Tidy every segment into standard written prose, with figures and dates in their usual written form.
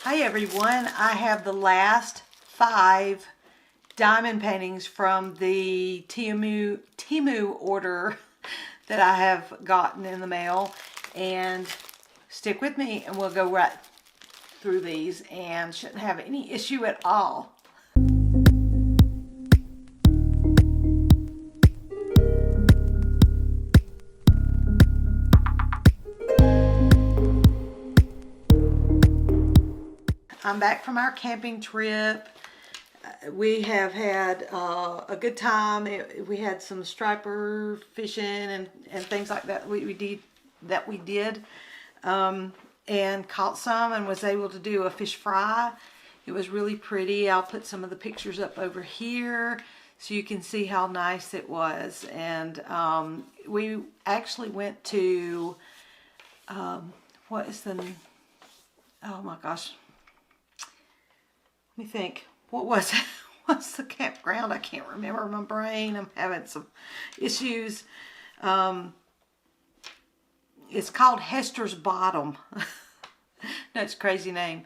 Hi everyone, I have the last 5 diamond paintings from the Temu order that I have gotten in the mail, and stick with me and we'll go right through these and shouldn't have any issue at all. I'm back from our camping trip. We have had a good time. We had some striper fishing and things like that we did, and caught some and was able to do a fish fry. It was really pretty. I'll put some of the pictures up over here so you can see how nice it was. And we actually went to what is the, oh my gosh, let me think. What was it? What's the campground? I can't remember. My brain. I'm having some issues. It's called Hester's Bottom. That's a crazy name.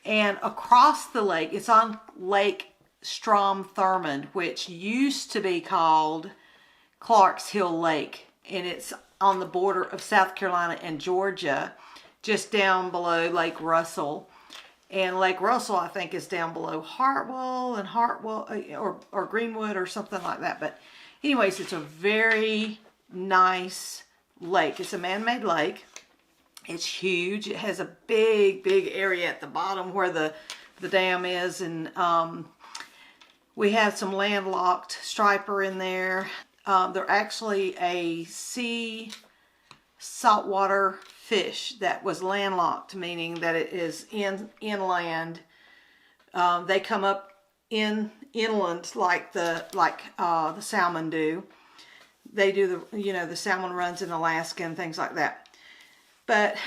And across the lake, it's on Lake Strom-Thurmond, which used to be called Clark's Hill Lake. And it's on the border of South Carolina and Georgia, just down below Lake Russell. And Lake Russell, I think, is down below Hartwell or Greenwood or something like that. But anyways, it's a very nice lake. It's a man-made lake. It's huge. It has a big area at the bottom where the dam is. And we have some landlocked striper in there. They're actually a sea saltwater fish that was landlocked, meaning that it is inland. They come up inland like the salmon do. They do the salmon runs in Alaska and things like that. But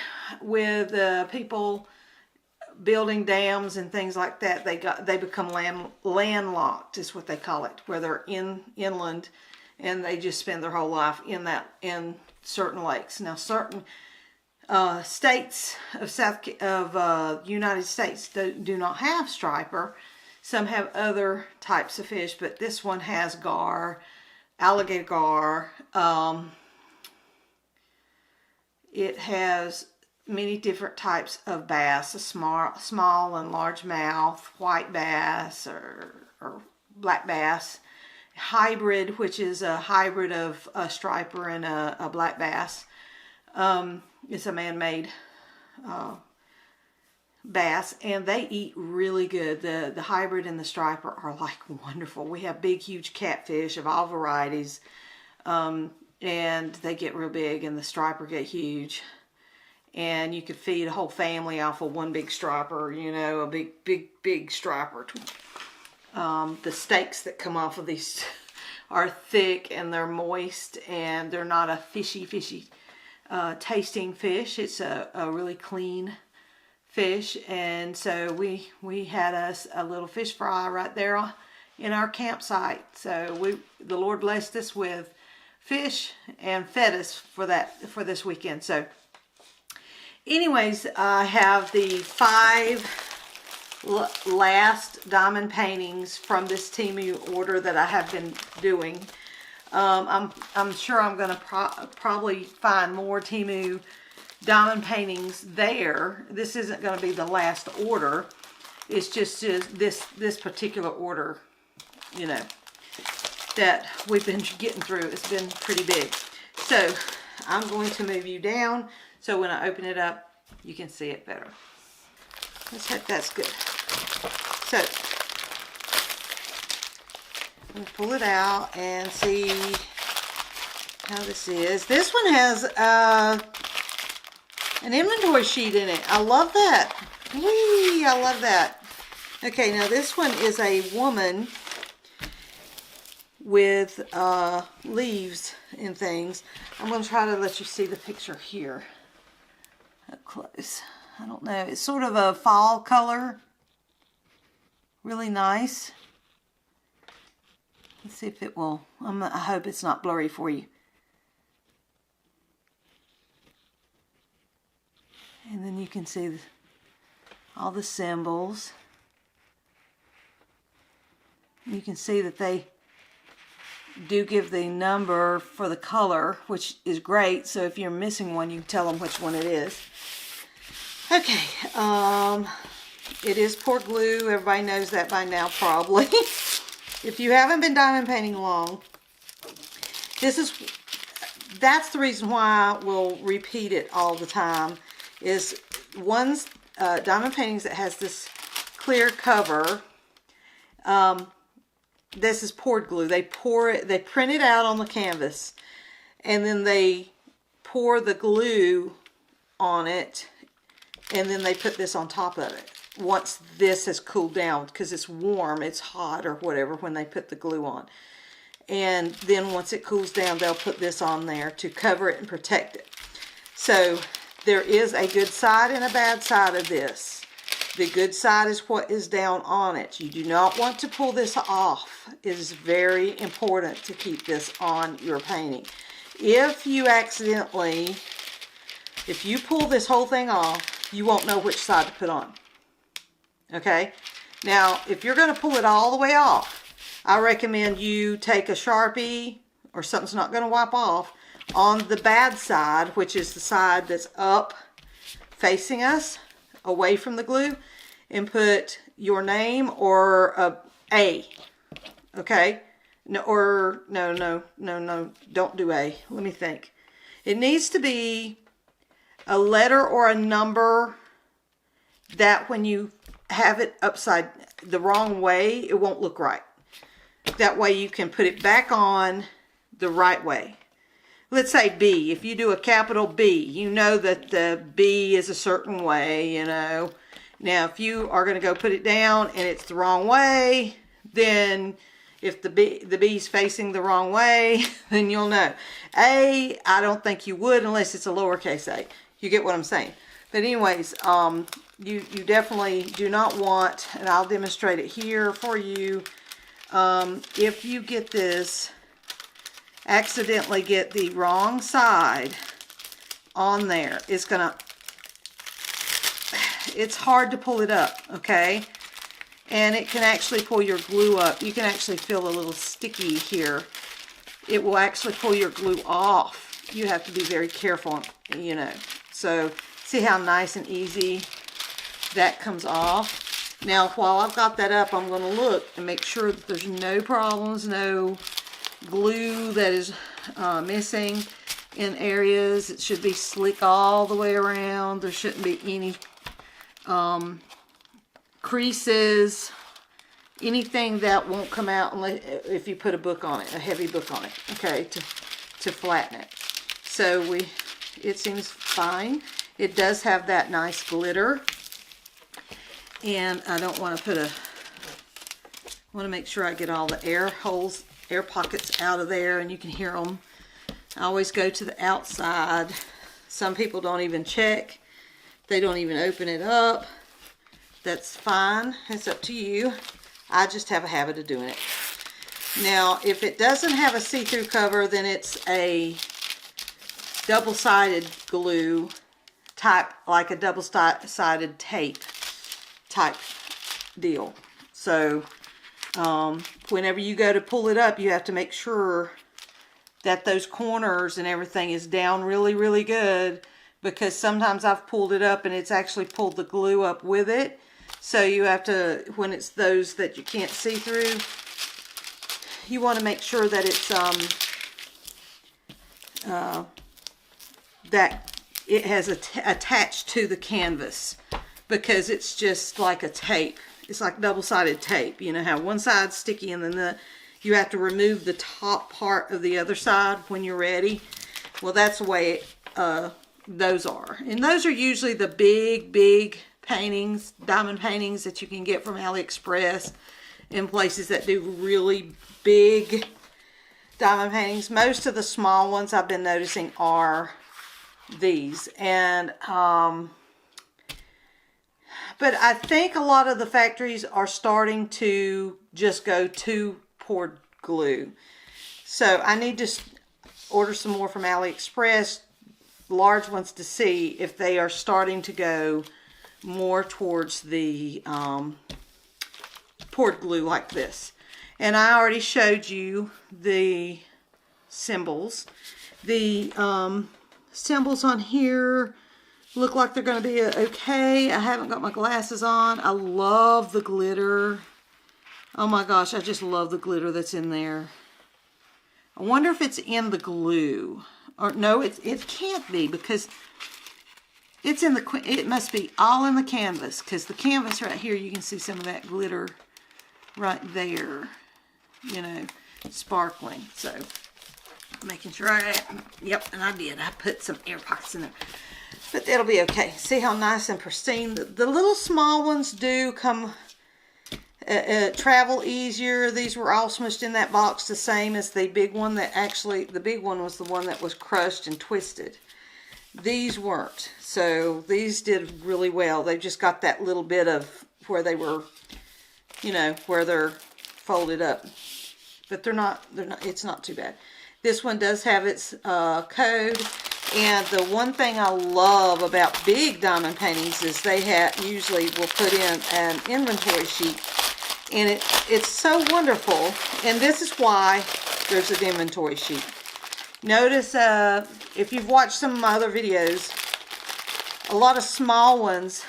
with people building dams and things like that, they become landlocked is what they call it, where they're inland, and they just spend their whole life in certain lakes. Now certain states of United States do not have striper. Some have other types of fish, but this one has gar, alligator gar. It has many different types of bass: a small and largemouth, white bass or black bass, hybrid, which is a hybrid of a striper and a black bass. It's a man-made bass, and they eat really good. The hybrid and the striper are like wonderful. We have big, huge catfish of all varieties, and they get real big, and the striper get huge. And you could feed a whole family off of one big striper, a big striper. The steaks that come off of these are thick and they're moist, and they're not a fishy tasting fish. It's a really clean fish. And so we had us a little fish fry right there in our campsite. So the Lord blessed us with fish and fed us for this weekend. So anyways, I have the 5 last diamond paintings from this Temu order that I have been doing. I'm sure I'm going to probably find more Temu diamond paintings there. This isn't going to be the last order. It's just this particular order, that we've been getting through. It's been pretty big. So I'm going to move you down so when I open it up, you can see it better. Let's hope that's good. So we'll pull it out and see how this is. This one has an inventory sheet in it. I love that. Whee, I love that. Okay, now this one is a woman with leaves and things. I'm going to try to let you see the picture here up close. I don't know. It's sort of a fall color. Really nice. Let's see if it will. I hope it's not blurry for you. And then you can see all the symbols. You can see that they do give the number for the color, which is great. So if you're missing one, you can tell them which one it is. Okay, it is poured glue. Everybody knows that by now, probably. If you haven't been diamond painting long, that's the reason why we'll repeat it all the time. Is one's Diamond Paintings that has this clear cover. This is poured glue. They pour it, they print it out on the canvas, and then they pour the glue on it, and then they put this on top of it. Once this has cooled down, because it's warm, it's hot or whatever when they put the glue on. And then once it cools down, they'll put this on there to cover it and protect it. So there is a good side and a bad side of this. The good side is what is down on it. You do not want to pull this off. It is very important to keep this on your painting. If you accidentally, if you pull this whole thing off, you won't know which side to put on. Okay? Now, if you're going to pull it all the way off, I recommend you take a Sharpie or something's not going to wipe off on the bad side, which is the side that's up facing us, away from the glue, and put your name or A. Okay? No, don't do A. Let me think. It needs to be a letter or a number that when you have it upside the wrong way, it won't look right. That way you can put it back on the right way. Let's say B. If you do a capital B, you know that the B is a certain way, you know. Now, if you are going to go put it down and it's the wrong way, then if the B's facing the wrong way, then you'll know. A, I don't think you would unless it's a lowercase a. You get what I'm saying. But anyways, you definitely do not want, and I'll demonstrate it here for you. If you get this, accidentally get the wrong side on there, it's hard to pull it up, okay? And it can actually pull your glue up. You can actually feel a little sticky here. It will actually pull your glue off. You have to be very careful, you know. So see how nice and easy that comes off. Now, while I've got that up, I'm going to look and make sure that there's no problems, no glue that is missing in areas. It should be slick all the way around. There shouldn't be any creases, anything that won't come out unless, if you put a book on it, a heavy book on it, okay, to flatten it. So it seems fine. It does have that nice glitter. And I don't want to want to make sure I get all the air holes, air pockets out of there, and you can hear them. I always go to the outside. Some people don't even check. They don't even open it up. That's fine. It's up to you. I just have a habit of doing it. Now, if it doesn't have a see-through cover, then it's a double-sided glue type, like a double-sided tape type deal. So whenever you go to pull it up, you have to make sure that those corners and everything is down really, really good, because sometimes I've pulled it up and it's actually pulled the glue up with it. So you have to, when it's those that you can't see through, you want to make sure that it's that it has attached to the canvas, because it's just like a tape. It's like double-sided tape. You know how one side's sticky and then you have to remove the top part of the other side when you're ready. Well, that's the way those are. And those are usually the big paintings, diamond paintings that you can get from AliExpress in places that do really big diamond paintings. Most of the small ones I've been noticing are these. And but I think a lot of the factories are starting to just go to poured glue. So I need to order some more from AliExpress, large ones, to see if they are starting to go more towards the poured glue like this. And I already showed you the symbols. The symbols on here look like they're going to be okay. I haven't got my glasses on. I love the glitter. Oh my gosh, I just love the glitter that's in there. I wonder if it's in the glue. Or no, it can't be, because it's in the, it must be all in the canvas, because the canvas right here, you can see some of that glitter right there, you know, sparkling. So making sure yep, and I did. I put some air pockets in there. But it'll be okay. See how nice and pristine. The little small ones do come, travel easier. These were all smushed in that box the same as the big one that actually, the big one was the one that was crushed and twisted. These weren't. So these did really well. They've just got that little bit of where they were, you know, where they're folded up. But they're not, it's not too bad. This one does have its code. And the one thing I love about big diamond paintings is they usually will put in an inventory sheet. And it's so wonderful. And this is why there's an inventory sheet. Notice if you've watched some of my other videos, a lot of small ones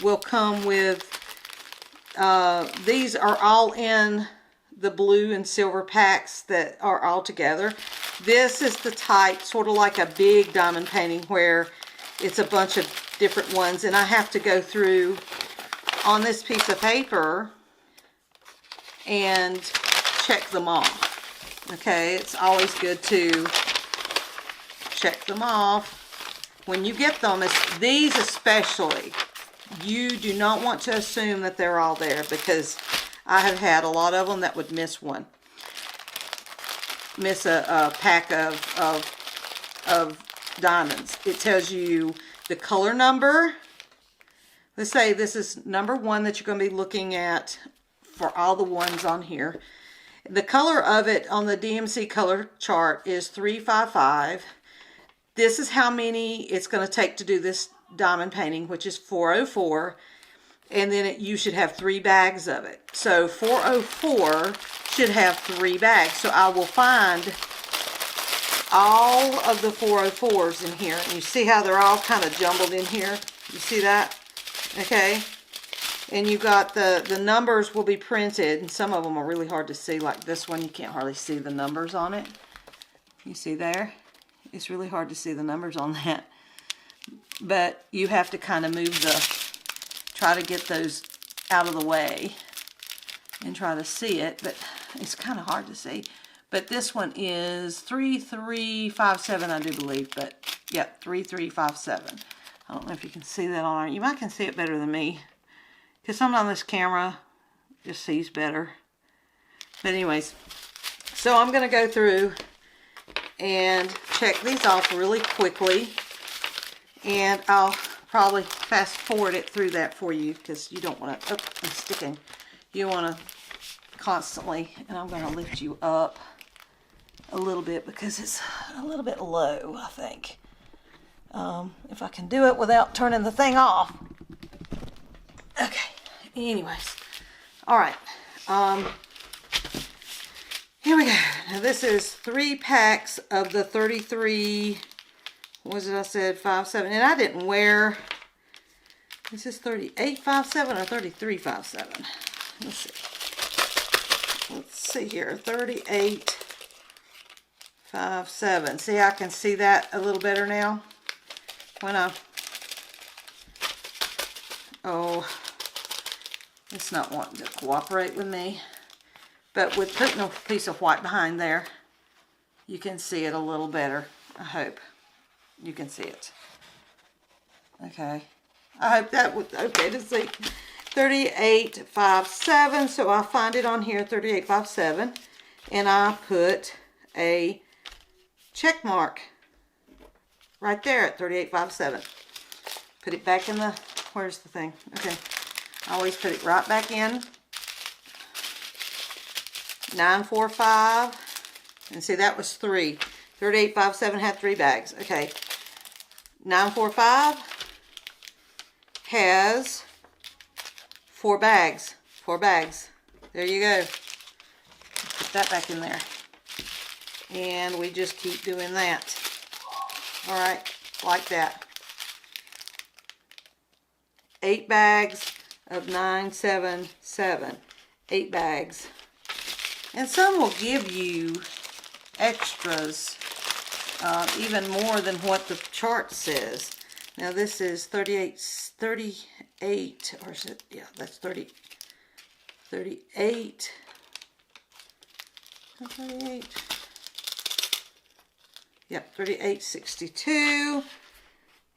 will come with, these are all in the blue and silver packs that are all together. This is the type, sort of like a big diamond painting, where it's a bunch of different ones, and I have to go through on this piece of paper and check them off. Okay, it's always good to check them off when you get them. These especially, you do not want to assume that they're all there, because I have had a lot of them that would miss one. Miss a pack of diamonds. It tells you the color number. Let's say this is number 1 that you're going to be looking at for all the ones on here. The color of it on the DMC color chart is 355. This is how many it's going to take to do this diamond painting, which is 404. And then you should have 3 bags of it. So 404 should have 3 bags. So I will find all of the 404s in here. And you see how they're all kind of jumbled in here? You see that? Okay. And you got the numbers will be printed. And some of them are really hard to see. Like this one, you can't hardly see the numbers on it. You see there? It's really hard to see the numbers on that. But you have to kind of move try to get those out of the way and try to see it, but it's kind of hard to see. But this one is 3357, I do believe, but yeah, 3357. I don't know if you can see that on. You might can see it better than me, because sometimes this camera just sees better. But anyways, so I'm going to go through and check these off really quickly, and I'll probably fast forward it through that for you, because you don't want to, oh, I'm sticking. You want to constantly, and I'm going to lift you up a little bit because it's a little bit low, I think. If I can do it without turning the thing off. Okay, anyways. All right. Here we go. Now this is 3 packs of the 33, what was it I said, 57, and I didn't wear, this is 3857 or 3357. Let's see here, 3857. See, I can see that a little better now when oh, it's not wanting to cooperate with me. But with putting a piece of white behind there, you can see it a little better. I hope you can see it. Okay. I hope that was okay to see. 3857. So I'll find it on here, 3857. And I put a check mark right there at 3857. Put it back in the, where's the thing? Okay. I always put it right back in. 945. And see, that was 3. 3857 had 3 bags. Okay. 945. has 4 bags. 4 bags. There you go. Put that back in there. And we just keep doing that. Alright, like that. 8 bags of 977. 8 bags. And some will give you extras, even more than what the chart says. Now this is 38, or is it, yeah, that's 38. 38. Yep, 38.62.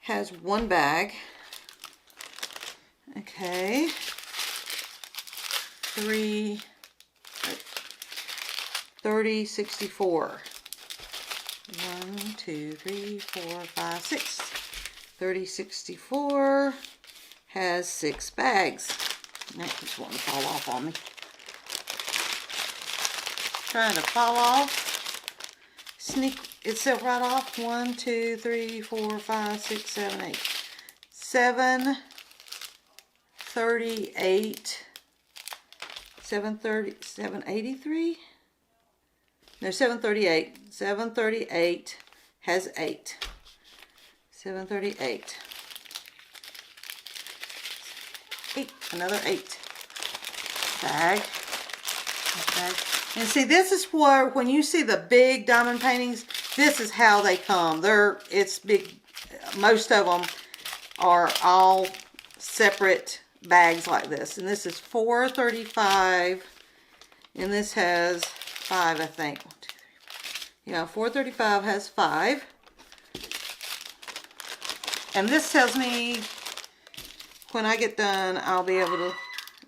Has 1 bag. Okay. 30.64. 1, 2, 3, 4, 5, 6. 30.64 has 6 bags. That just wanted to fall off on me. Trying to fall off. Sneak itself right off. 1, 2, 3, 4, 5, 6, 7, 8. 738. 730. 783. No, 738. 738 has 8. 738. 8. Another 8. Bag. Okay. And see, this is where, when you see the big diamond paintings, this is how they come. It's big. Most of them are all separate bags like this. And this is 435. And this has 5, I think. 1, 2, 3, 4. Yeah, 435 has 5. And this tells me when I get done, I'll be able to...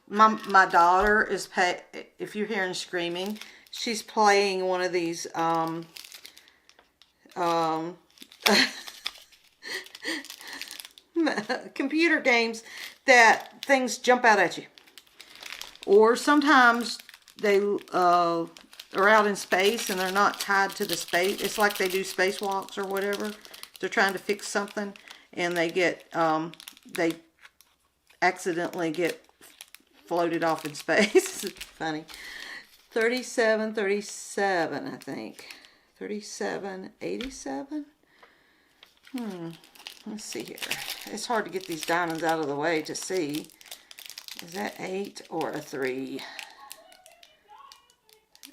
My daughter is, if you're hearing screaming, she's playing one of these computer games that things jump out at you. Or sometimes they are out in space and they're not tied to the space. It's like they do spacewalks or whatever. They're trying to fix something and they get, they accidentally get floated off in space. Funny. 37, I think. 37.87. Let's see here. It's hard to get these diamonds out of the way to see. Is that 8 or a 3?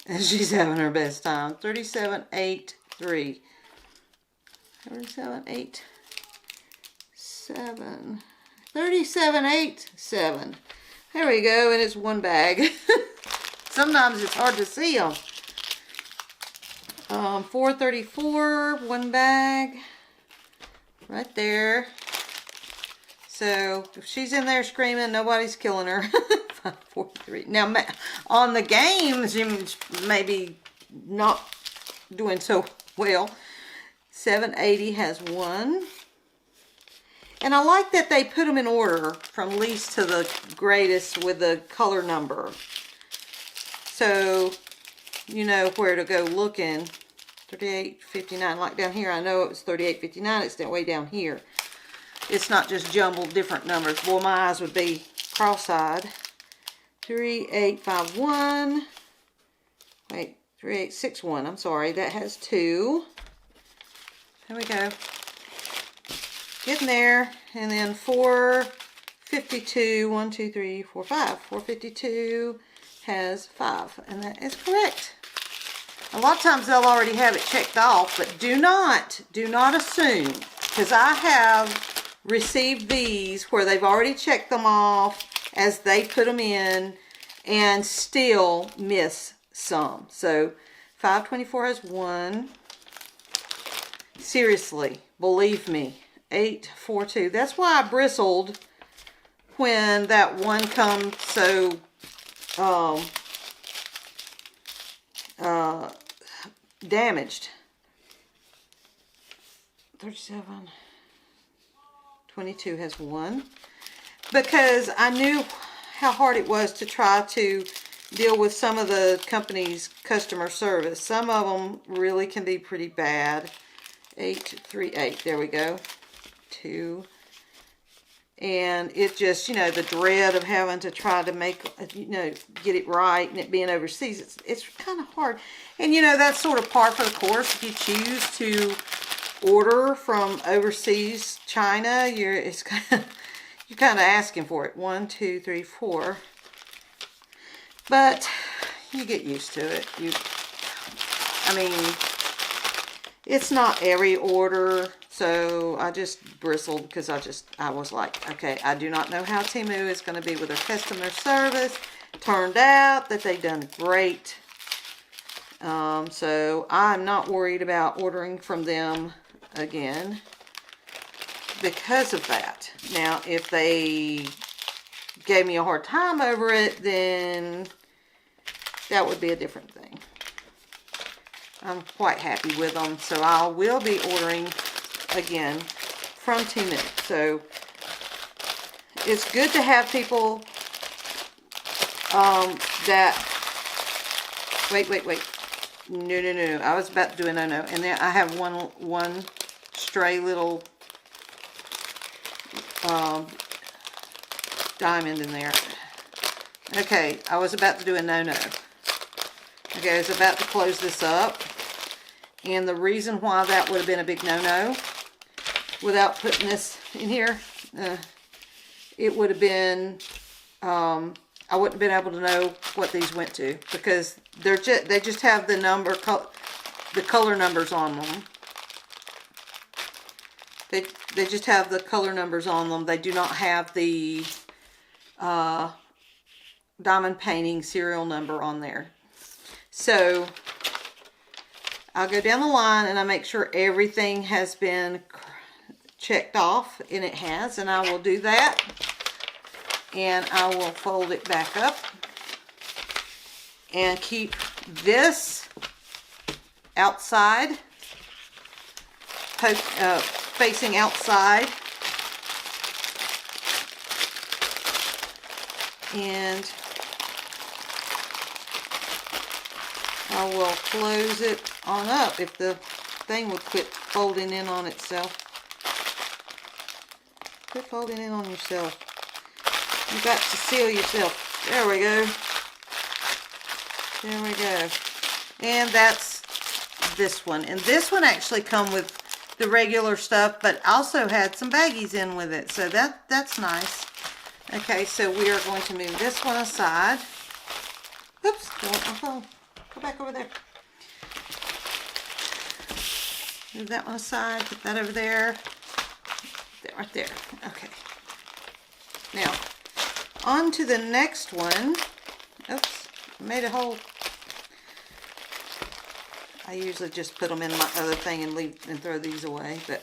And she's having her best time. 37.83. 37.87. 37.87. There we go, and it's 1 bag. Sometimes it's hard to see them. 434, 1 bag. Right there. So, if she's in there screaming, nobody's killing her. 543. Now, on the games, you maybe not doing so well. 780 has 1. And I like that they put them in order from least to the greatest with the color number. So, you know where to go looking. 38.59, like down here, I know it was 38.59, it's that way down here. It's not just jumbled different numbers. Boy, my eyes would be cross-eyed. 3851. Wait, 3861, I'm sorry, that has 2. There we go. Getting there. And then 452, 1, 2, 3, 4, 5. 452 has 5, and that is correct. A lot of times they'll already have it checked off, but do not assume, because I have received these where they've already checked them off as they put them in and still miss some. So 524 has 1. Seriously, believe me. 842. That's why I bristled when that one comes so damaged. 37. 22 has 1. Because I knew how hard it was to try to deal with some of the company's customer service. Some of them really can be pretty bad. 838. There we go. 2, And it just, you know, the dread of having to try to make, you know, get it right, and it being overseas, it's kind of hard. And, you know, that's sort of par for the course. If you choose to order from overseas China, you're kind of asking for it. 1, 2, 3, 4. But you get used to it. I mean, it's not every order. So I just bristled because I was like, okay, I do not know how Temu is going to be with their customer service. Turned out that they've done great. So I'm not worried about ordering from them again because of that. Now, if they gave me a hard time over it, then that would be a different thing. I'm quite happy with them, so I will be ordering again from Temu. So it's good to have people that wait, no, I was about to do a no. And then I have one stray little diamond in there. Okay, I was about to do a no. Okay, I was about to close this up, and the reason why that would have been a big no without putting this in here, it would have been, I wouldn't have been able to know what these went to, because they just have the color numbers on them. They just have the color numbers on them. They do not have the diamond painting serial number on there. So I'll go down the line and I make sure everything has been checked off, and it has, and I will do that, and I will fold it back up and keep this outside, facing outside, and I will close it on up if the thing would quit folding in on itself. Quit folding in on yourself. You got to seal yourself. There we go. There we go. And that's this one. And this one actually come with the regular stuff, but also had some baggies in with it. So that's nice. Okay, so we are going to move this one aside. Oops, don't want my phone. Go back over there. Move that one aside, put that over there. That right there. Okay. Now, on to the next one. Oops, I made a hole. I usually just put them in my other thing and leave and throw these away, but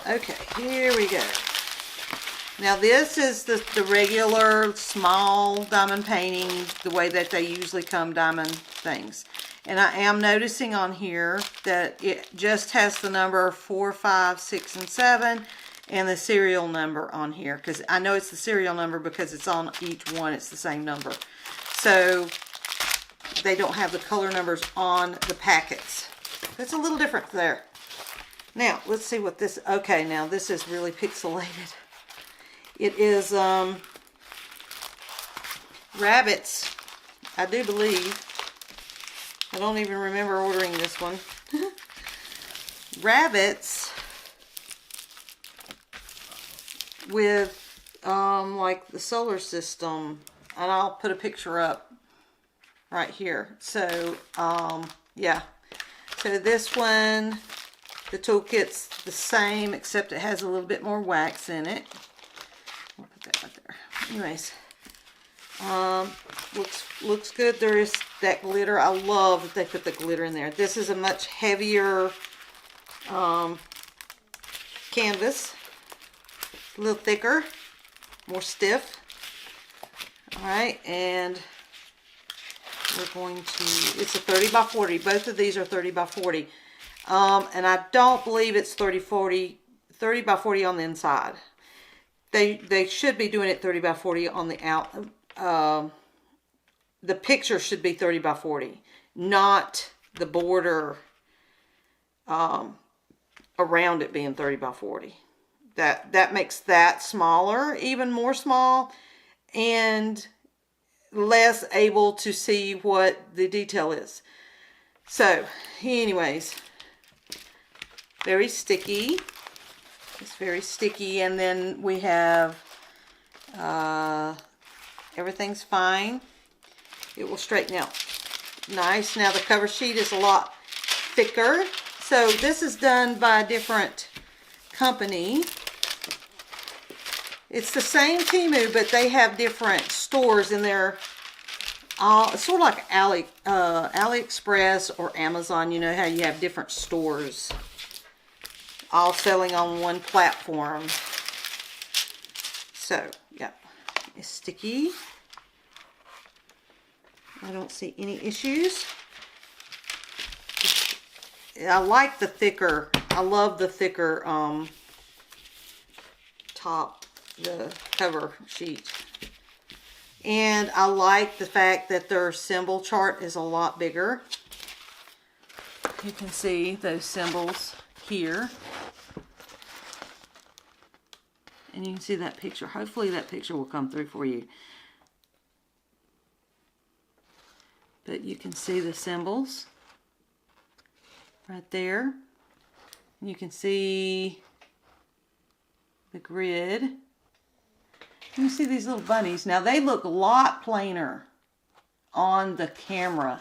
okay, here we go. Now this is the regular small diamond painting, the way that they usually come diamond things. And I am noticing on here that it just has the number 4, 5, 6, and 7 and the serial number on here. Because I know it's the serial number because it's on each one. It's the same number. So they don't have the color numbers on the packets. It's a little different there. Now, let's see what this... Okay, now this is really pixelated. It is rabbits, I do believe. I don't even remember ordering this one. Rabbits with like the solar system, and I'll put a picture up right here. So yeah, so this one, the toolkit's the same except it has a little bit more wax in it. I'll put that right there. Anyways, looks good. There is that glitter. I love that they put the glitter in there. This is a much heavier canvas, a little thicker, more stiff. All right, and we're going to, it's a 30 by 40. Both of these are 30 by 40. And I don't believe it's 30 by 40 on the inside. They should be doing it 30 by 40 on the out. The picture should be 30 by 40, not the border around it being 30 by 40. That makes that smaller, even more small, and less able to see what the detail is. So, anyways, very sticky. It's very sticky, and then we have everything's fine. It will straighten out nice. Now the cover sheet is a lot thicker. So this is done by a different company. It's the same Temu, but they have different stores in there. It's sort of like AliExpress or Amazon. You know how you have different stores all selling on one platform. So, yeah, it's sticky. I don't see any issues. I like the thicker, I love the thicker top, the cover sheet. And I like the fact that their symbol chart is a lot bigger. You can see those symbols here. And you can see that picture. Hopefully that picture will come through for you. But you can see the symbols right there. You can see the grid. You can see these little bunnies. Now they look a lot plainer on the camera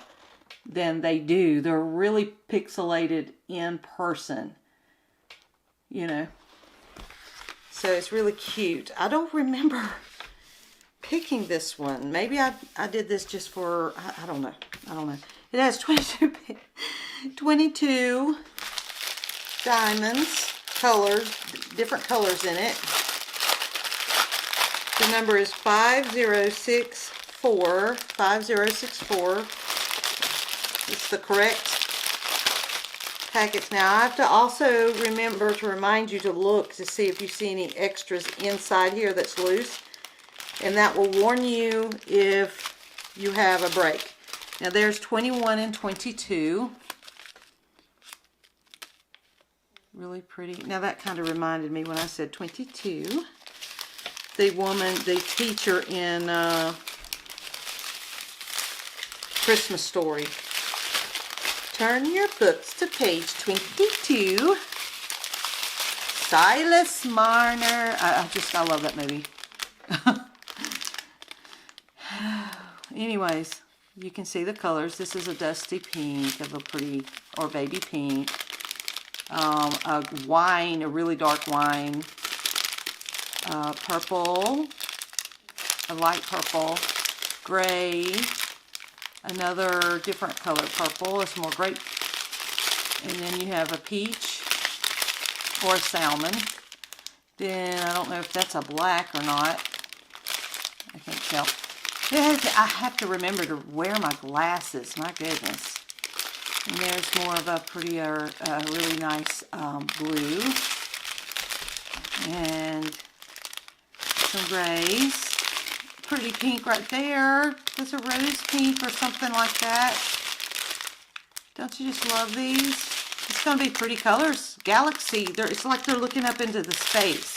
than they do. They're really pixelated in person, you know. So it's really cute. I don't remember picking this one. Maybe I did this just for, I don't know. I don't know. It has 22 diamonds, colors, different colors in it. The number is 5064. 5064. It's the correct packets. Now I have to also remember to remind you to look to see if you see any extras inside here that's loose, and that will warn you if you have a break. Now there's 21 and 22. Really pretty. Now that kind of reminded me when I said 22. The woman, the teacher in Christmas Story. Turn your books to page 22. Silas Marner. I love that movie. Anyways, you can see the colors. This is a dusty pink, of a pretty, or baby pink. A wine, a really dark wine. Purple. A light purple. Gray. Another different color purple. It's more grape. And then you have a peach or a salmon. Then I don't know if that's a black or not. I can't tell. I have to remember to wear my glasses. My goodness. And there's more of a prettier, really nice blue. And some grays. Pretty pink right there. That's a rose pink or something like that. Don't you just love these? It's going to be pretty colors. Galaxy. It's like they're looking up into the space.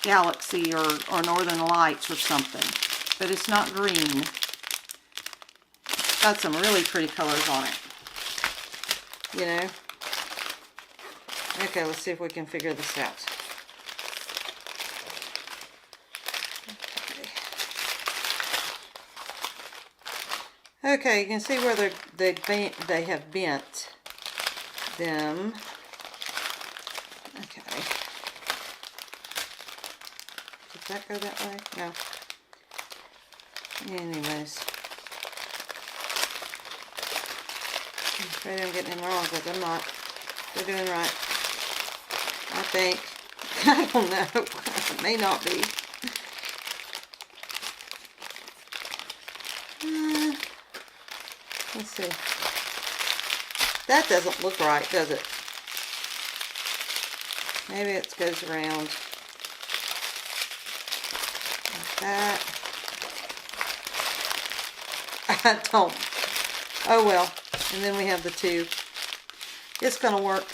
Galaxy or Northern Lights or something. But it's not green. It's got some really pretty colors on it. You know? Okay, let's see if we can figure this out. Okay, you can see where they have bent them. Okay. Did that go that way? No. Anyways. I'm afraid I'm getting them wrong, but I'm not. They're doing right. I think. I don't know. It may not be. Let's see. That doesn't look right, does it? Maybe it goes around like that. I don't. Oh well. And then we have the two. It's going to work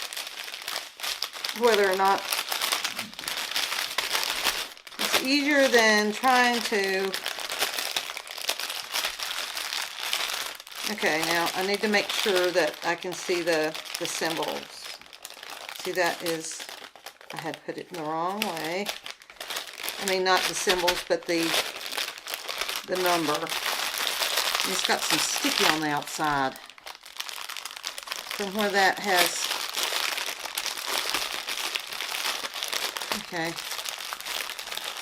whether or not It's easier than trying to... Okay, now I need to make sure that I can see the symbols. See, that is... I had put it in the wrong way. I mean, not the symbols, but the number. And it's got some sticky on the outside. From where that has... Okay.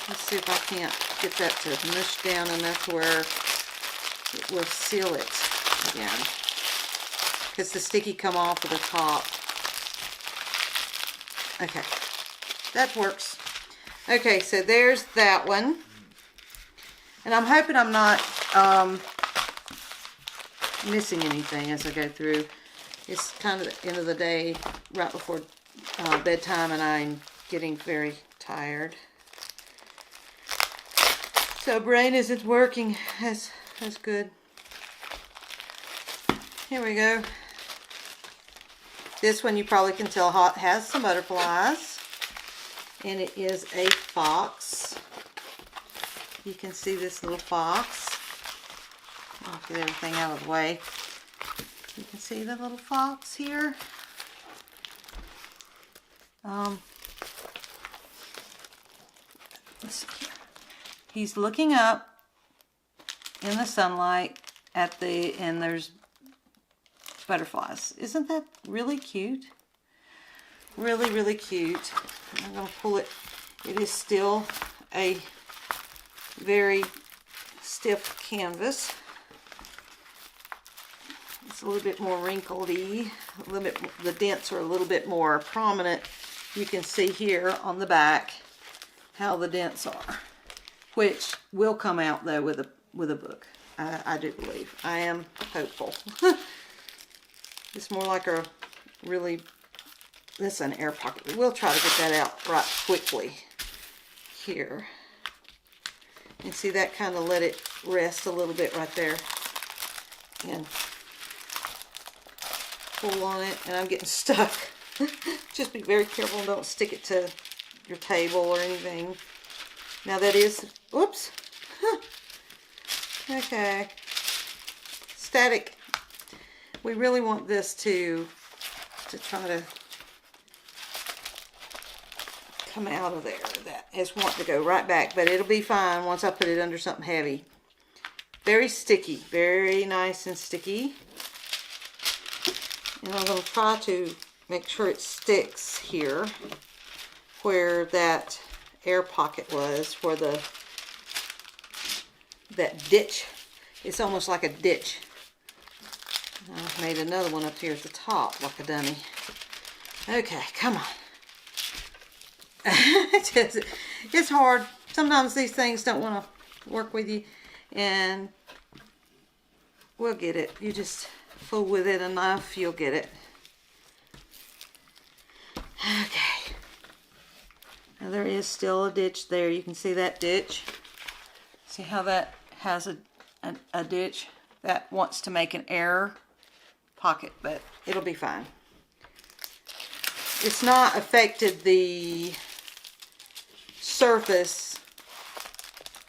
Let's see if I can't get that to mush down enough where it will seal it again. Because the sticky come off of the top. Okay. That works. Okay, so there's that one. And I'm hoping I'm not missing anything as I go through. It's kind of the end of the day, right before bedtime, and I'm getting very tired. So brain isn't working as good. Here we go. This one you probably can tell has some butterflies. And it is a fox. You can see this little fox. I'll get everything out of the way. You can see the little fox here. Let's see here. He's looking up in the sunlight and there's butterflies. Isn't that really cute? Really, really cute. I'm going to pull it. It is still a very stiff canvas. It's a little bit more wrinkledy. A little bit, the dents are a little bit more prominent. You can see here on the back how the dents are, which will come out though with a book. I do believe. I am hopeful. It's more like a really... This is an air pocket. We'll try to get that out right quickly here. And see, that kind of let it rest a little bit right there. And pull on it. And I'm getting stuck. Just be very careful and don't stick it to your table or anything. Now that is... Whoops. Okay. Static. We really want this to try to come out of there. That is wanting to go right back, but it'll be fine once I put it under something heavy. Very sticky, very nice and sticky. And I'm going to try to make sure it sticks here where that air pocket was, where that ditch. It's almost like a ditch. I've made another one up here at the top like a dummy. Okay, come on. It's hard. Sometimes these things don't want to work with you, and we'll get it. You just fool with it enough, you'll get it. Okay. Now there is still a ditch there. You can see that ditch. See how that has a ditch? That wants to make an air pocket, but it'll be fine. It's not affected the surface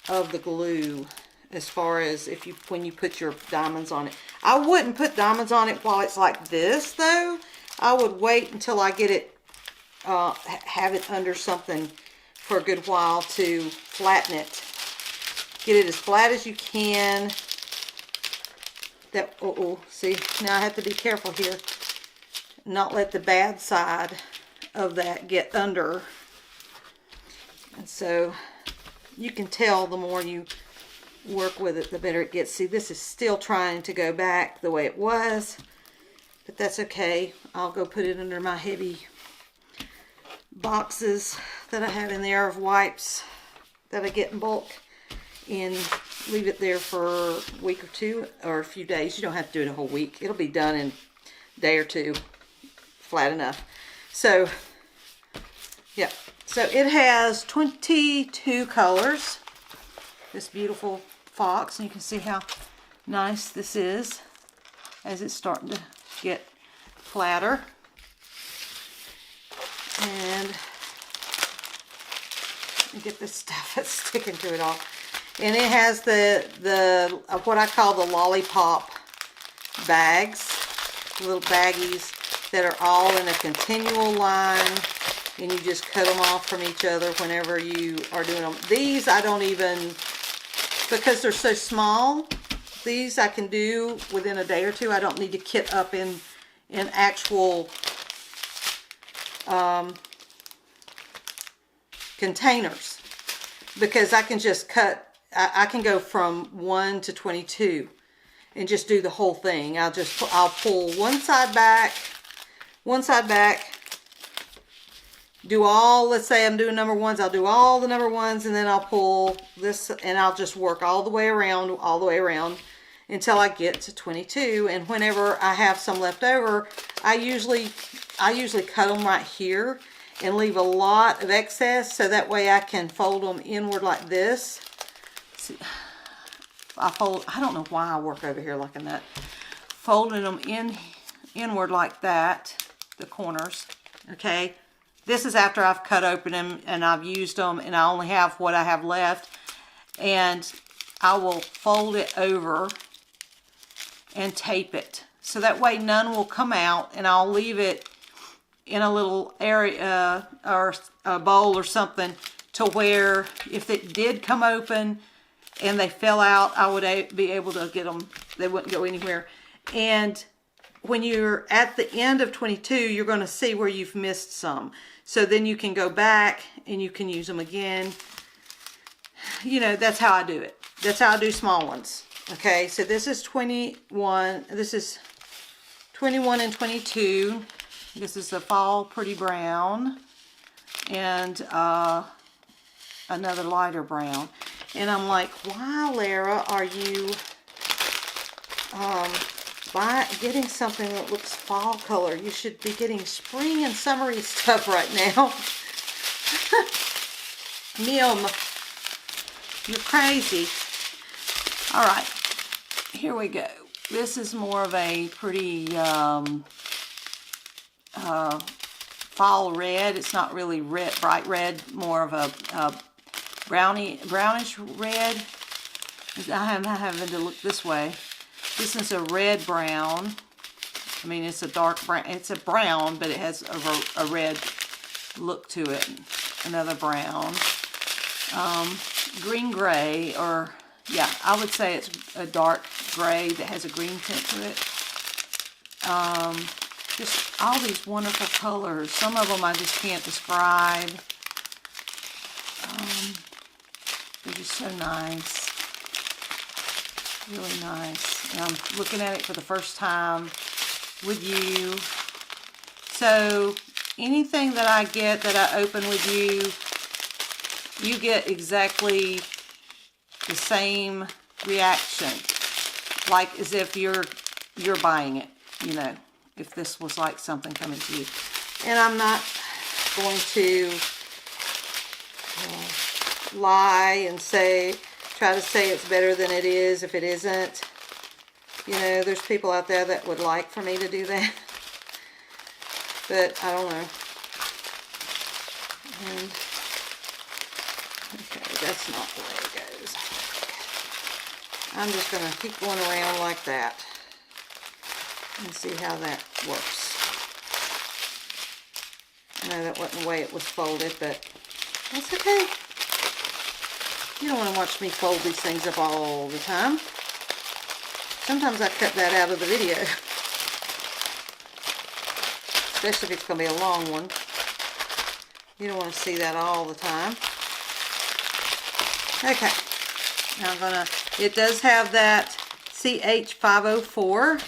of the glue as far as when you put your diamonds on it. I wouldn't put diamonds on it while it's like this though. I would wait until I get it, have it under something for a good while to flatten it. Get it as flat as you can. That, see, now I have to be careful here. Not let the bad side of that get under. And so you can tell the more you work with it, the better it gets. See, this is still trying to go back the way it was, but that's okay. I'll go put it under my heavy boxes that I have in there of wipes that I get in bulk, and leave it there for a week or two or a few days. You don't have to do it a whole week. It'll be done in a day or two, flat enough. So yeah, so it has 22 colors, this beautiful fox, and you can see how nice this is as it's starting to get flatter. get this stuff that's sticking to it all. And it has the what I call the lollipop bags, little baggies that are all in a continual line, and you just cut them off from each other whenever you are doing them. These I don't even, because they're so small, these I can do within a day or two. I don't need to kit up in actual containers, because I can just cut. I can go from 1 to 22 and just do the whole thing. I'll pull one side back, do all, let's say I'm doing number ones, I'll do all the number ones, and then I'll pull this, and I'll just work all the way around until I get to 22. And whenever I have some left over, I usually cut them right here and leave a lot of excess, so that way I can fold them inward like this. See, I don't know why I work over here like that. Folding them inward like that, the corners, okay? This is after I've cut open them and I've used them and I only have what I have left. And I will fold it over and tape it. So that way none will come out, and I'll leave it in a little area or a bowl or something, to where if it did come open and they fell out, I would be able to get them. They wouldn't go anywhere. And when you're at the end of 22, you're going to see where you've missed some. So then you can go back and you can use them again. You know, that's how I do it. That's how I do small ones. Okay, so this is 21. This is 21 and 22. This is the Fall Pretty Brown. And another lighter brown. And I'm like, why, Lara, are you getting something that looks fall color? You should be getting spring and summery stuff right now. Mim, you're crazy. All right, here we go. This is more of a pretty fall red. It's not really red, bright red, more of a brownish red. I'm having to look this way. This is a red brown. I mean, it's a dark brown. It's a brown, but it has a red look to it. Another brown. Green gray, or yeah, I would say it's a dark gray that has a green tint to it. Just all these wonderful colors. Some of them I just can't describe. They're just so nice. Really nice. And I'm looking at it for the first time with you. So anything that I get that I open with you, you get exactly the same reaction, like as if you're buying it, you know, if this was like something coming to you. And I'm not going to lie and try to say it's better than it is if it isn't. You know, there's people out there that would like for me to do that, but I don't know. And okay, that's not the way it goes. I'm just going to keep going around like that and see how that works. I know that wasn't the way it was folded, but that's okay. You don't want to watch me fold these things up all the time. Sometimes I cut that out of the video. Especially if it's going to be a long one. You don't want to see that all the time. Okay. Now it does have that CH504.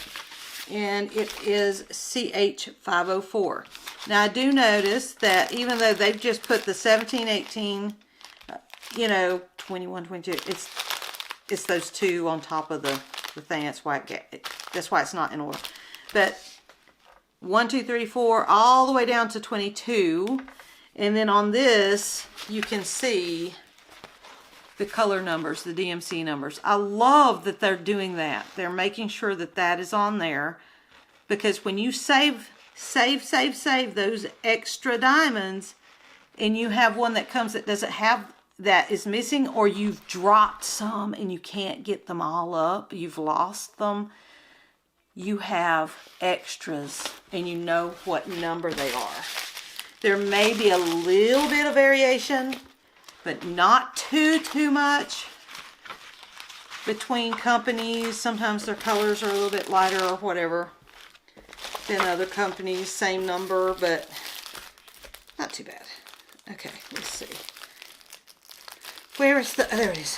And it is CH504. Now I do notice that even though they've just put the 17, 18, you know, 21, 22, it's those two on top of the thing. That's why it's not in order. But 1, 2, 3, 4, all the way down to 22. And then on this, you can see the color numbers, the DMC numbers. I love that they're doing that. They're making sure that that is on there, because when you save those extra diamonds, and you have one that comes that doesn't have that is missing, or you've dropped some and you can't get them all up, you've lost them, you have extras and you know what number they are. There may be a little bit of variation, but not too much between companies. Sometimes their colors are a little bit lighter or whatever than other companies. Same number, but not too bad. Okay, let's see. Where is the... Oh, there it is.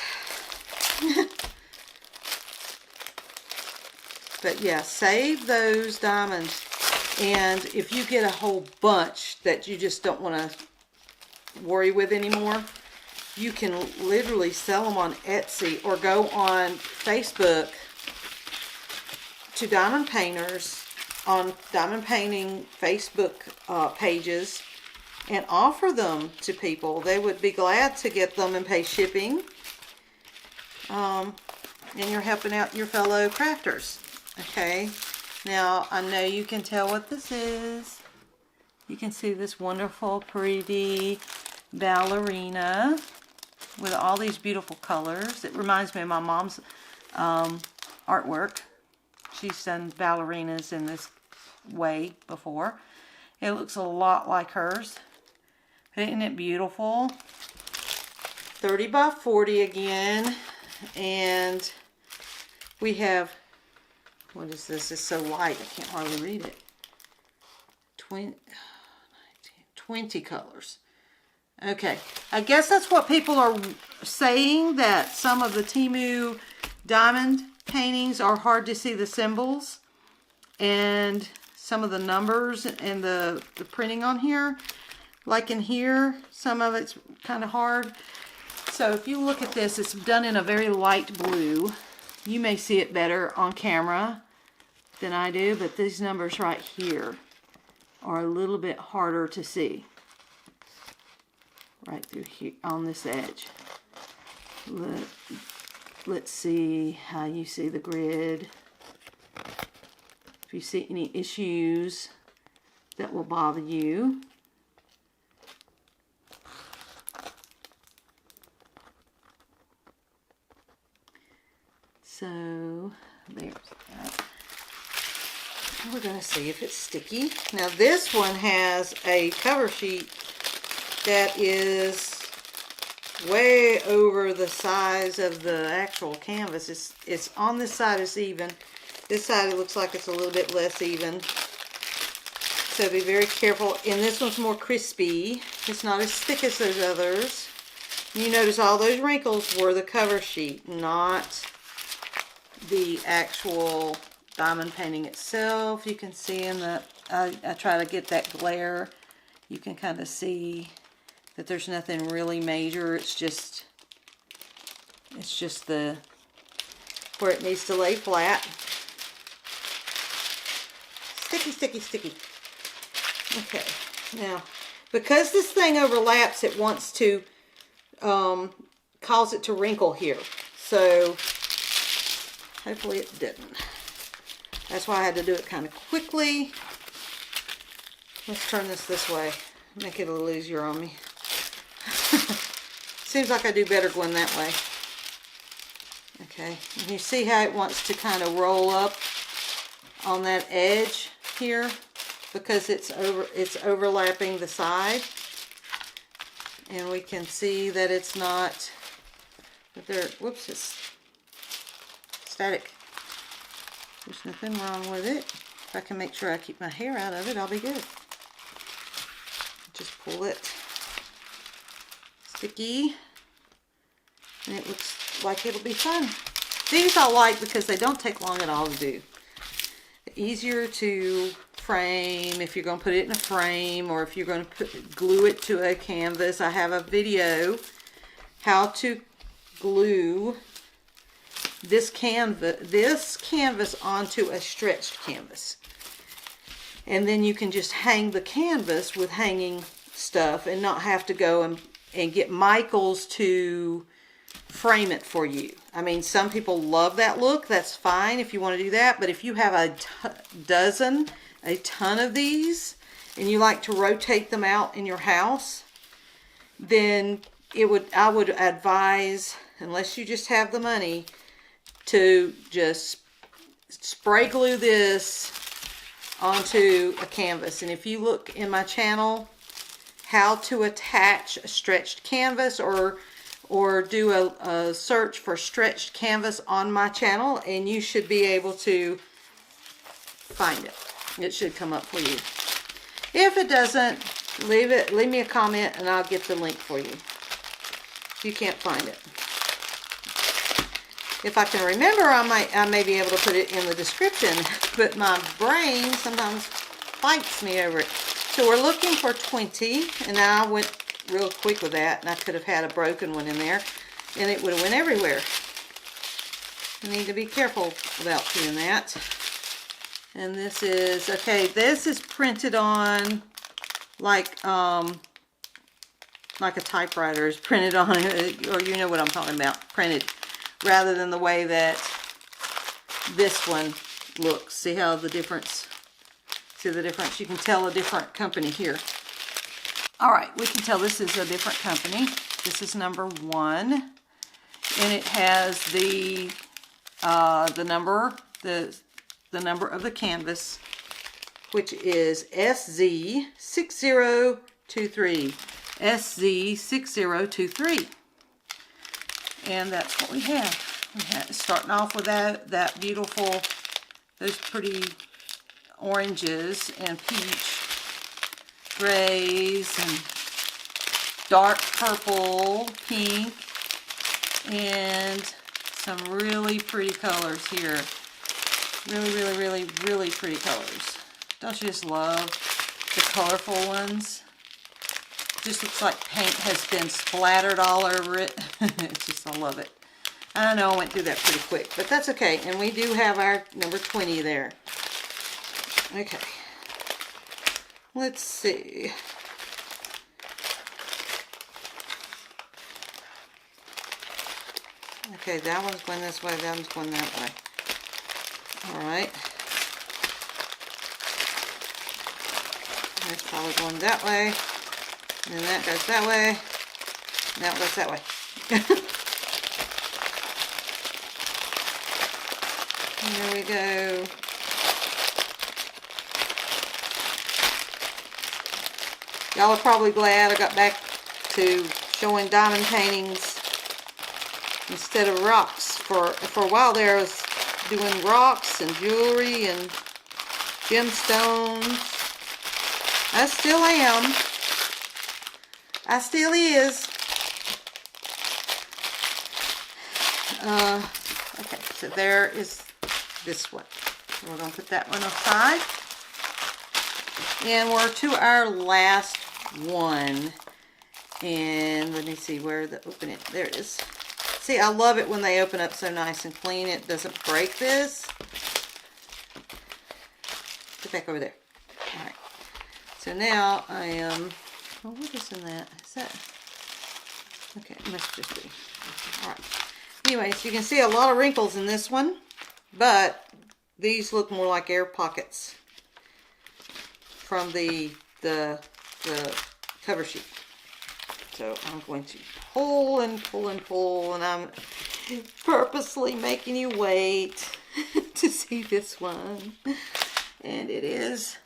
But yeah, save those diamonds. And if you get a whole bunch that you just don't want to worry with anymore, you can literally sell them on Etsy or go on Facebook to diamond painters on diamond painting Facebook pages and offer them to people. They would be glad to get them and pay shipping. And you're helping out your fellow crafters. Okay, now I know you can tell what this is. You can see this wonderful, pretty ballerina with all these beautiful colors. It reminds me of my mom's artwork. She's done ballerinas in this way before. It looks a lot like hers. Isn't it beautiful? 30 by 40 again. And we have, what is this? It's so light I can't hardly read it. 20 colors. Okay, I guess that's what people are saying, that some of the Temu Diamond paintings are hard to see the symbols and some of the numbers and the printing on here. Like in here, some of it's kind of hard. So if you look at this, it's done in a very light blue. You may see it better on camera than I do, but these numbers right here are a little bit harder to see. Right through here on this edge. Let's see how you see the grid. If you see any issues that will bother you. So there's that. We're going to see if it's sticky. Now this one has a cover sheet that is way over the size of the actual canvas. It's on this side it's even. This side it looks like it's a little bit less even. So be very careful. And this one's more crispy. It's not as thick as those others. You notice all those wrinkles were the cover sheet, not the actual diamond painting itself. You can see in the, I try to get that glare. You can kind of see that there's nothing really major. It's just the where it needs to lay flat. Sticky, sticky, sticky. Okay, now because this thing overlaps, it wants to cause it to wrinkle here. So hopefully it didn't. That's why I had to do it kind of quickly. Let's turn this way. Make it a little easier on me. Seems like I do better going that way. Okay, and you see how it wants to kind of roll up on that edge here because it's overlapping the side, and we can see that it's not. But there, whoops, it's static. There's nothing wrong with it. If I can make sure I keep my hair out of it, I'll be good. Just pull it. Sticky. And it looks like it'll be fun. These I like because they don't take long at all to do. Easier to frame if you're going to put it in a frame, or if you're going to glue it to a canvas. I have a video how to glue this canvas onto a stretched canvas. And then you can just hang the canvas with hanging stuff and not have to go and get Michaels to frame it for you. I mean, some people love that look. That's fine if you want to do that. But if you have a ton of these, and you like to rotate them out in your house, then I would advise, unless you just have the money, to just spray glue this onto a canvas. And if you look in my channel, how to attach a stretched canvas, or do a search for stretched canvas on my channel, and you should be able to find it. It should come up for you. If it doesn't, leave me a comment and I'll get the link for you if you can't find it. If I can remember, I may be able to put it in the description, but my brain sometimes fights me over it. So we're looking for 20, and I went real quick with that, and I could have had a broken one in there, and it would have went everywhere. You need to be careful about doing that. And this is, okay, this is printed on like a typewriter is printed on, or you know what I'm talking about, printed, rather than the way that this one looks. See how the difference, see the difference? You can tell a different company here. All right, we can tell this is a different company. This is number 1, and it has the number of the canvas, which is SZ6023. SZ6023. And that's what we have. We have starting off with that beautiful, those pretty oranges and peach grays and dark purple, pink, and some really pretty colors here. Really pretty colors. Don't you just love the colorful ones? Just looks like paint has been splattered all over it. It's just, I love it. I know I went through that pretty quick, but that's okay. And we do have our number 20 there. Okay. Let's see. Okay, that one's going this way, that one's going that way. Alright. That's probably going that way. And then that goes that way. And that goes that way. And there we go. Y'all are probably glad I got back to showing diamond paintings instead of rocks. For a while there I was doing rocks and jewelry and gemstones. I still am. I still is. Okay, so there is this one. We're going to put that one aside. And we're to our last one. And let me see where the open it. There it is. See, I love it when they open up so nice and clean. It doesn't break this. Get back over there. Alright. So now I am... Oh, what is in that? Is that... Okay, it must just be. Alright. Anyways, you can see a lot of wrinkles in this one. But these look more like air pockets from the cover sheet. So I'm going to pull and pull and pull, and I'm purposely making you wait to see this one. And it is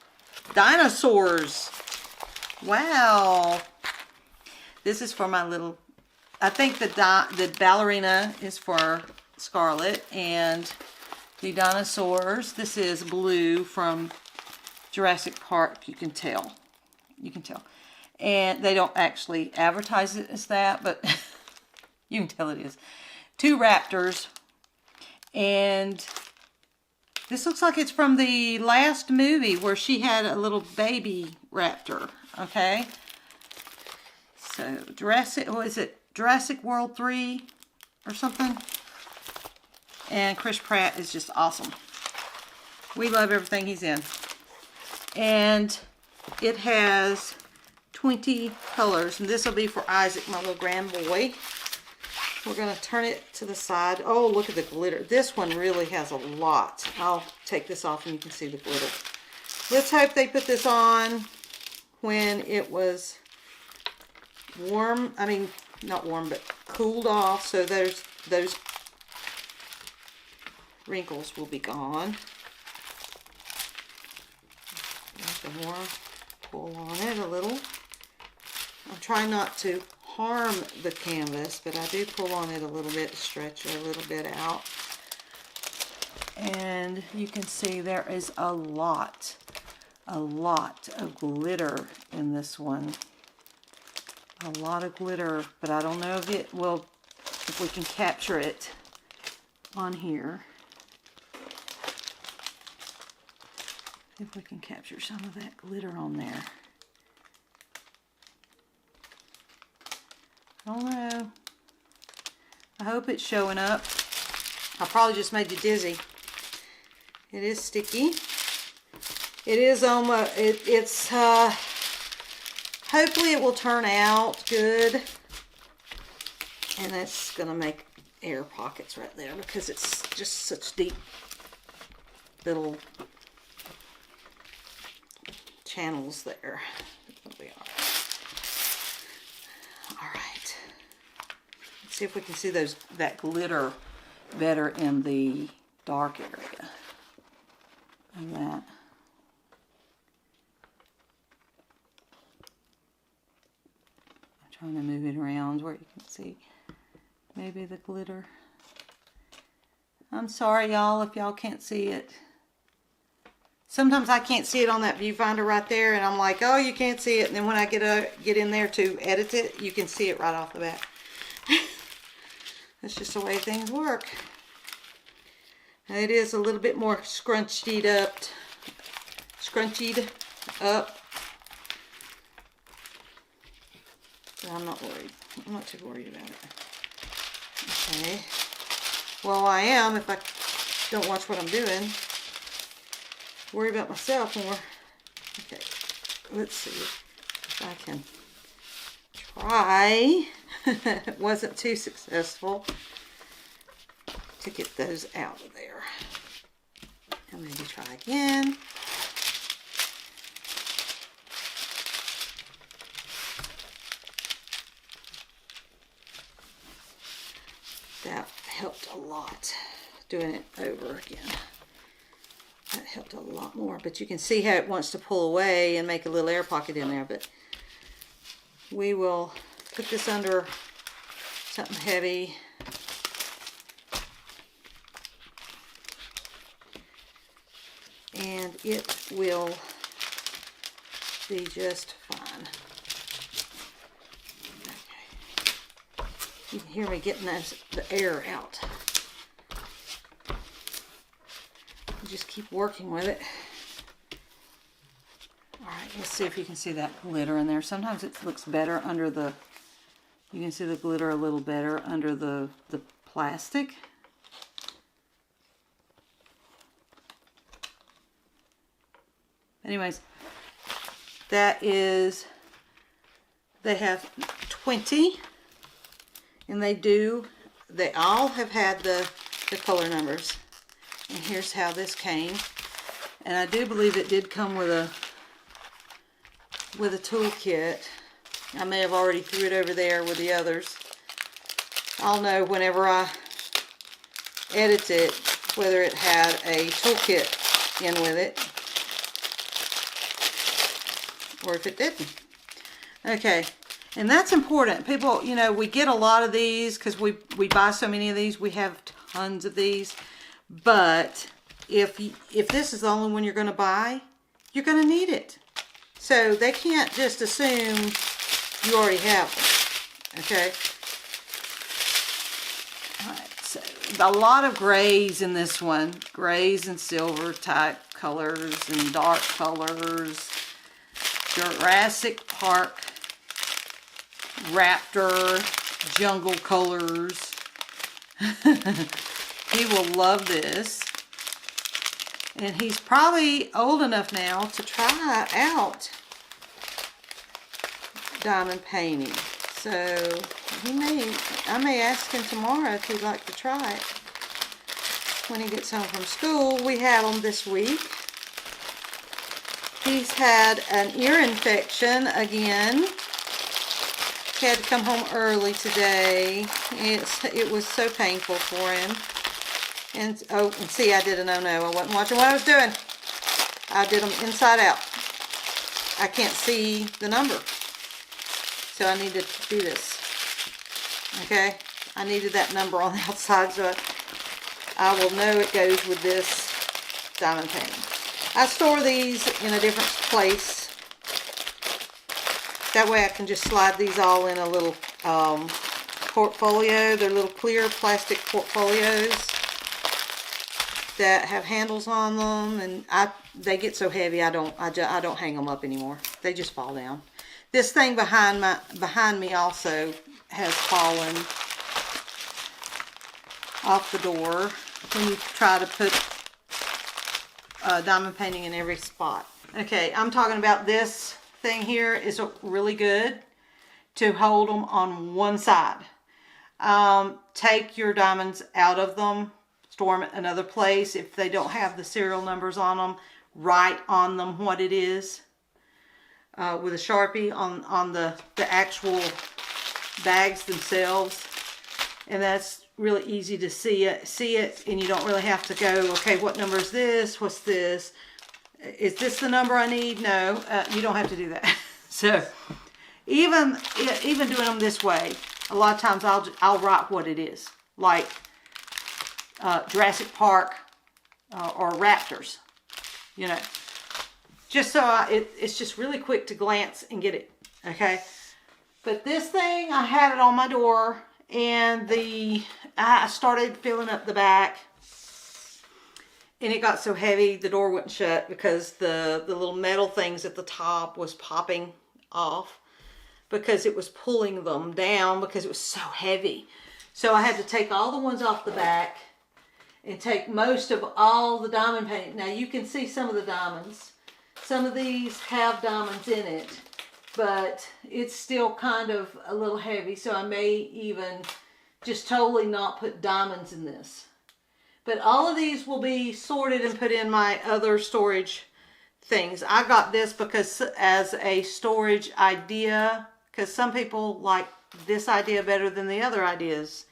Dinosaurs. Wow. This is for my little, I think the Ballerina is for Scarlet, and the Dinosaurs, this is blue from Jurassic Park. You can tell. You can tell. And they don't actually advertise it as that, but you can tell it is. 2 raptors. And this looks like it's from the last movie where she had a little baby raptor. Okay. So Jurassic, what is it? Jurassic World 3 or something? And Chris Pratt is just awesome. We love everything he's in. And it has 20 colors, and this will be for Isaac, my little grand boy. We're going to turn it to the side. Oh, look at the glitter. This one really has a lot. I'll take this off and you can see the glitter. Let's hope they put this on when it was warm. I mean, not warm, but cooled off, so those wrinkles will be gone. Some more, pull on it a little. I'm trying not to harm the canvas, but I do pull on it a little bit to stretch it a little bit out. And you can see there is a lot of glitter in this one. A lot of glitter, but I don't know if we can capture it on here. If we can capture some of that glitter on there. I don't know. I hope it's showing up. I probably just made you dizzy. It is sticky. It is almost, it's hopefully it will turn out good. And that's going to make air pockets right there because it's just such deep little channels there. There we are. All right. Let's see if we can see that glitter better in the dark area. And that. I'm trying to move it around where you can see maybe the glitter. I'm sorry, y'all, if y'all can't see it. Sometimes I can't see it on that viewfinder right there, and I'm like, oh, you can't see it. And then when I get in there to edit it, you can see it right off the bat. That's just the way things work. It is a little bit more scrunchied up. But I'm not worried. I'm not too worried about it. Okay. Well, I am if I don't watch what I'm doing. Worry about myself more. Okay, let's see if I can try. It wasn't too successful to get those out of there. And maybe try again. That helped a lot, doing it over again. That helped a lot more, but you can see how it wants to pull away and make a little air pocket in there, but we will put this under something heavy. And it will be just fine. Okay. You can hear me getting the air out. Just keep working with it. All right, let's see if you can see that glitter in there. Sometimes it looks better under the, you can see the glitter a little better under the plastic. Anyways, that is, they have 20, and they all have had the color numbers. And here's how this came. And I do believe it did come with a toolkit. I may have already threw it over there with the others. I'll know whenever I edit it whether it had a toolkit in with it or if it didn't. Okay, and that's important. People, you know, we get a lot of these because we buy so many of these. We have tons of these. But if this is the only one you're going to buy, you're going to need it. So they can't just assume you already have them. Okay? Alright, so a lot of grays in this one. Grays and silver type colors and dark colors. Jurassic Park, Raptor, jungle colors. He will love this. And he's probably old enough now to try out diamond painting. So I may ask him tomorrow if he'd like to try it. When he gets home from school, we had him this week. He's had an ear infection again. He had to come home early today. It was so painful for him. And oh, and see, I did a no-no. I wasn't watching what I was doing. I did them inside out. I can't see the number. So I needed to do this. Okay? I needed that number on the outside so I will know it goes with this diamond painting. I store these in a different place. That way I can just slide these all in a little portfolio. They're little clear plastic portfolios that have handles on them, and they get so heavy I don't hang them up anymore. They just fall down. This thing behind me also has fallen off the door when you try to put diamond painting in every spot. Okay, I'm talking about this thing here is really good to hold them on one side. Take your diamonds out of them, store them at another place. If they don't have the serial numbers on them, write on them what it is with a Sharpie on the actual bags themselves. And that's really easy to see it, and you don't really have to go, okay, what number is this? What's this? Is this the number I need? No, you don't have to do that. So even doing them this way, a lot of times I'll write what it is, like Jurassic Park or Raptors, you know, just so it's just really quick to glance and get it. Okay, but this thing, I had it on my door, and I started filling up the back. And it got so heavy, the door wouldn't shut because the little metal things at the top was popping off because it was pulling them down because it was so heavy. So I had to take all the ones off the back and take most of all the diamond paint. Now you can see some of the diamonds. Some of these have diamonds in it, but it's still kind of a little heavy. So I may even just totally not put diamonds in this. But all of these will be sorted and put in my other storage things. I got this because as a storage idea, because some people like this idea better than the other ideas.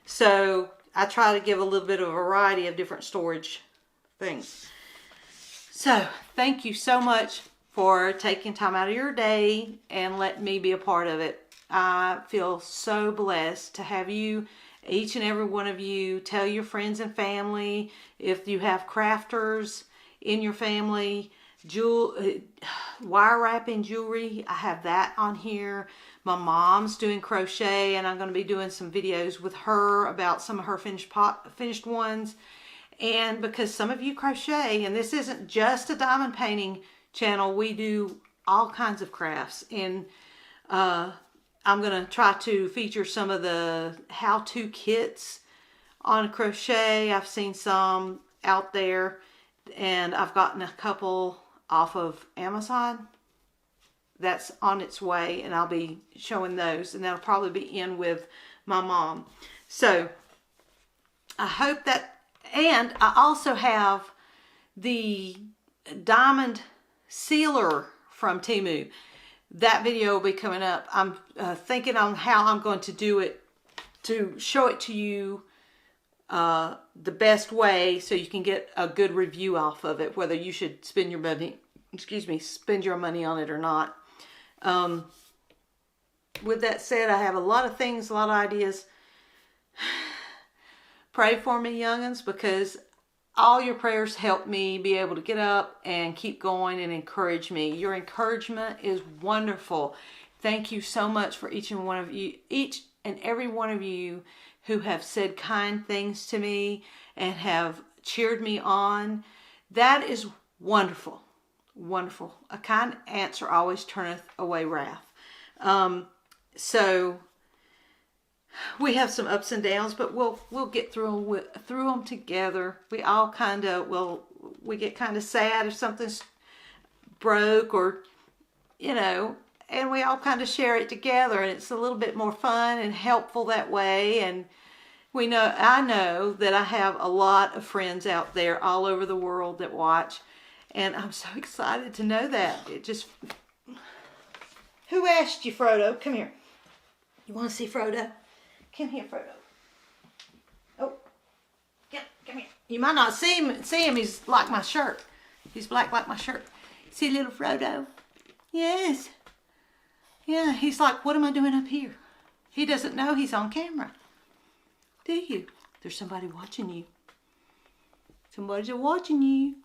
So I try to give a little bit of a variety of different storage things. So thank you so much for taking time out of your day and letting me be a part of it. I feel so blessed to have you, each and every one of you. Tell your friends and family. If you have crafters in your family, wire wrapping jewelry, I have that on here. My mom's doing crochet, and I'm going to be doing some videos with her about some of her finished ones. And because some of you crochet, and this isn't just a diamond painting channel, we do all kinds of crafts. And I'm going to try to feature some of the how-to kits on crochet. I've seen some out there, and I've gotten a couple off of Amazon. That's on its way, and I'll be showing those, and that'll probably be in with my mom. So I hope that, and I also have the diamond sealer from Temu. That video will be coming up. I'm thinking on how I'm going to do it to show it to you the best way so you can get a good review off of it, whether you should spend your money on it or not. With that said, I have a lot of things, a lot of ideas. Pray for me, young'uns, because all your prayers help me be able to get up and keep going and encourage me. Your encouragement is wonderful. Thank you so much for each and every one of you who have said kind things to me and have cheered me on. That is wonderful. Wonderful. A kind answer always turneth away wrath. So we have some ups and downs, but we'll get through them together. We all kind of we get kind of sad if something's broke, or and we all kind of share it together, and it's a little bit more fun and helpful that way. And I know that I have a lot of friends out there all over the world that watch, and I'm so excited to know that. Who asked you, Frodo? Come here. You want to see Frodo? Come here, Frodo. Oh, come here. You might not see him. He's like my shirt. He's black like my shirt. See little Frodo? Yes. Yeah, he's like, what am I doing up here? He doesn't know he's on camera. Do you? There's somebody watching you. Somebody's watching you.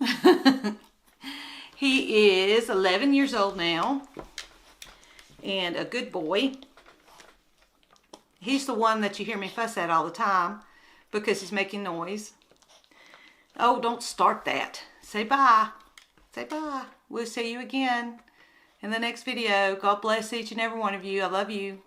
He is 11 years old now. And a good boy. He's the one that you hear me fuss at all the time because he's making noise. Oh, don't start that. Say bye. Say bye. We'll see you again in the next video. God bless each and every one of you. I love you.